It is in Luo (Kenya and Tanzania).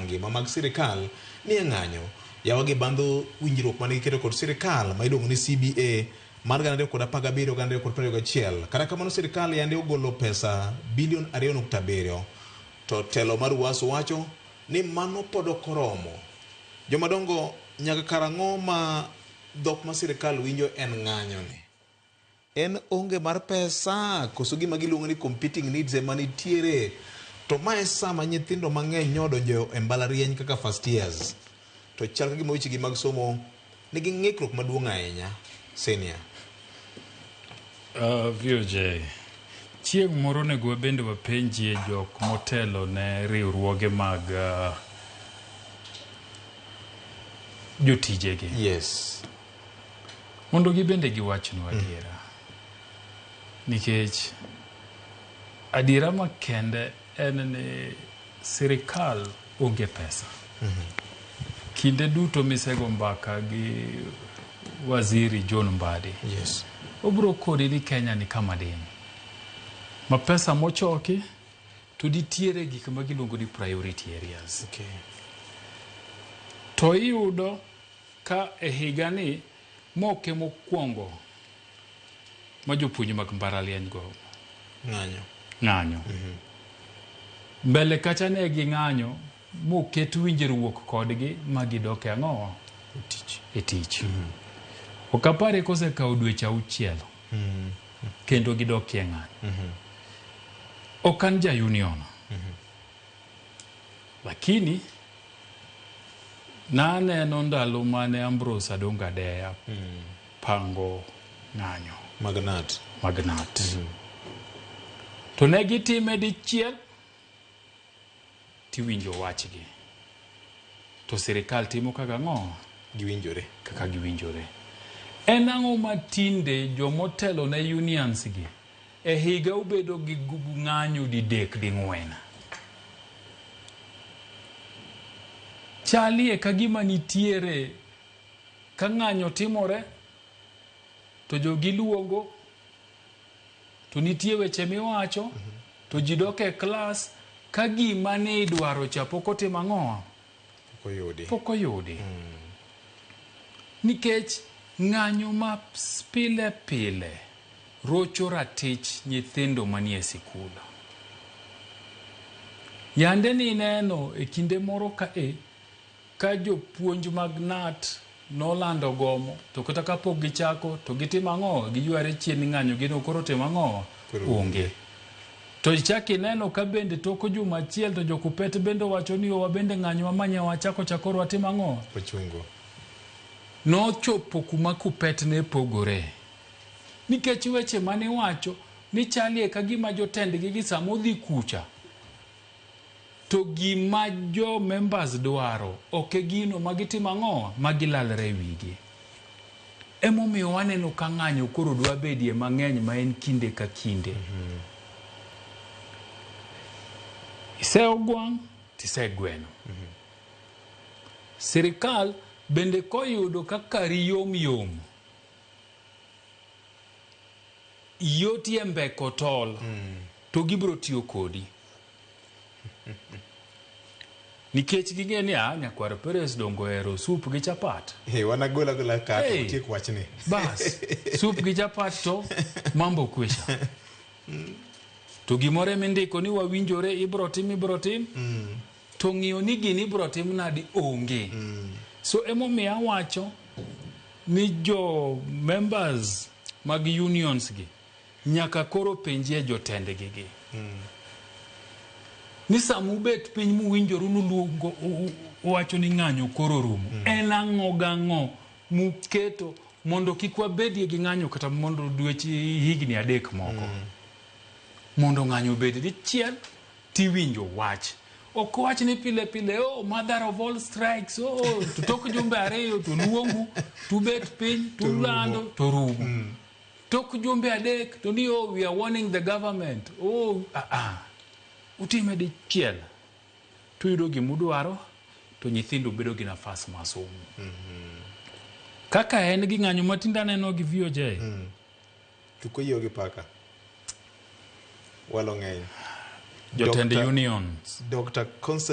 mangima mag sirkal ni ng'anyo yawa gi bando winjruok mane giketo kod sirkal ma iluongo ni CBA mar 2017-2021. Kata kamano sirkal yande ogolo pesa bilion 2.7 to telo mar Uasu wacho ni mano pod ok oromo. Jomadongo nyaka karang'o ma dhok ma sirkal winjo en ng'anyo ni? En onge mar pesa koso gima giluongo ni competing needs ema nitiere? To mae sama nyithindo mang'eny nyodonjo e mbalariany kaka first years to chal ka gima wechegi mag somo nigi ng'ikruok maduong' ahinya. Senior VOJ chieng' moro nego wabende wapenjie jok motelo ne riwruoge mag jotijegi. Yes. Mondo gibende giwachnwa adiera. Nikech adiera makende en ni sirkal onge pesa. Kinde duto misego mbaka gi waziri John Mbadi. Yes. Obro kodi ni Kenya ni kama din. Ma pesa mochoki to ditiere gik ma giluongo ni priority areas. Okay. To iyudo ka e higa ni moke mokwongo ma jopuonj mag mbalariany go ng'anyo. Mbele kacha ne gi ng'anyo moket winjruok kodgi ma gidok ang'o e tich. Okapare kose kawo dweche 6 kendo gidok e ng'anyo. Okan ja union. Lakini naneno ndalo mane Ambrose Adonga Deya pango ng'anyo Magnat. To ne gitime dichiel tiwinjo wachgi. To sirkal timo kaka ng'o giwinjore. Kaka giwinjore. En ang'o matinde jomotelo ne unions gi e higa ubedo gi ng'anyo di 3-4. Chalie ka gima nitiere ka ng'anyo timore to jogi luongo to nitie weche miwacho to ji dok e klas ka gima ne idwaro cha pok otim ang'o pok oyudi. Nikech ng'anyo ma pile rocho ratich nyithindo manie sikul. Yande ni neno e kinde moro ka jopuonj mag NAT nolando gomo to kata kapok gichako to gitim ang'o giyware chien ng'anyo gino koro tim ang'o onge. To ichaki neno ka bende toko juma achiel to jokupet bende wacho ni wabende ng'anyo mamanya wachako chakoro watim ang'o Pochungo. No chopo kuma kupet ne pogore. Nikech weche mane wacho ni chalie ka gima jotendgi gi samodhi kucha to gima jo members dwaro oke gino magitimo ang'o magilalre wigi. Emomiyo waneno ka ng'anyo koro dwa bedie mang'eny ma en kinde ka kinde. Iseo gwang' tiseo gweno. Sirkal bende koyudo kaka yom yoti mbeko tol to gibro tiyo kodi. Nikech ging'e ni nyakwar Peres dongo ero sup gi chapat. Wanagola ka tiek wachni. Bas, sup gi chapat to mambo kwisha. To gimore mindiko ni wawinjore ibro tim to ng'iyo ni gini ibro tim nadi onge. So emomiyo wacho ni jo members mag unions gi nyaka koro penjie jotendgi gi. Ni samubet piny muwinjoru nuluongo wacho ni ng'anyo koro rumo. En ang'o gang'o muketo mondo kik wabedie gi ng'anyo kata mondo dweche higni 3 moko. Mondo ng'anyo bed dichiel tiwinjo wach. Ok wach ni pile mother of all strikes. To tok jumbe 2 to luongu to bet piny to lando to rumo. Tok jumbe 3 to ni we are warning the government. Utime dichiel to yudo gimudwaro to nyithindo bedo gi nafas masomo. Kaka en gi ng'anyo matinda neno gi VOJ. Tukoyo gi paka. Walo ng'eny. Jotend unions. Dr. Constantine